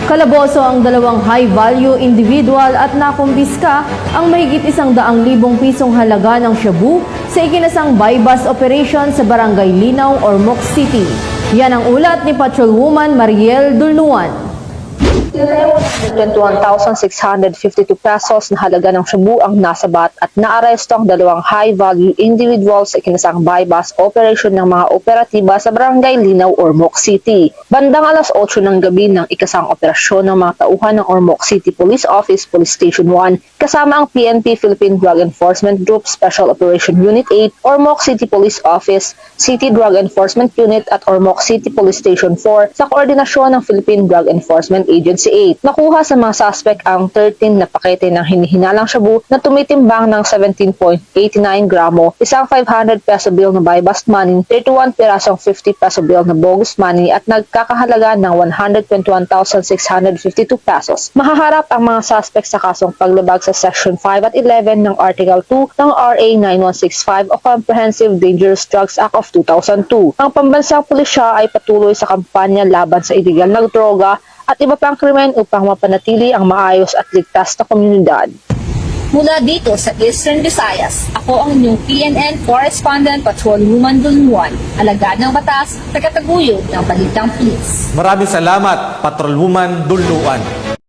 Kalaboso ang dalawang high-value individual at nakumpiska ang mahigit 100,000 pisong halaga ng shabu sa ikinasang buy-bust operation sa Barangay Linaw, Ormoc City. Yan ang ulat ni Patrolwoman Mariel Dulnuan. 21,652 pesos na halaga ng shabu ang nasabat at naaresto ang dalawang high-value individuals sa ikinasang buy-bust operation ng mga operatiba sa Barangay Linaw, Ormoc City. Bandang alas 8 ng gabi ng ikasang operasyon ng mga tauhan ng Ormoc City Police Office, Police Station 1, kasama ang PNP Philippine Drug Enforcement Group Special Operation Unit 8, Ormoc City Police Office, City Drug Enforcement Unit at Ormoc City Police Station 4 sa koordinasyon ng Philippine Drug Enforcement Agency 8. Nakuha sa mga suspect ang 13 na pakete ng hinihinalang shabu na tumitimbang ng 17.89 gramo, isang 500 peso bill na buy-bust money, 31 pirasong 50 peso bill na bogus money at nagkakahalaga ng 121,652 pesos. Mahaharap ang mga suspect sa kasong paglabag sa Section 5 at 11 ng Article 2 ng RA 9165 o Comprehensive Dangerous Drugs Act of 2002. Ang pambansang pulisya ay patuloy sa kampanya laban sa illegal na droga at iba pang krimen upang mapanatili ang maayos at ligtas na komunidad. Mula dito sa Eastern Visayas, ako ang inyong PNN Correspondent Patrolwoman Dulnuan, alagad ng batas, tagataguyod ng Balitang Pulis. Maraming salamat, Patrolwoman Dulnuan.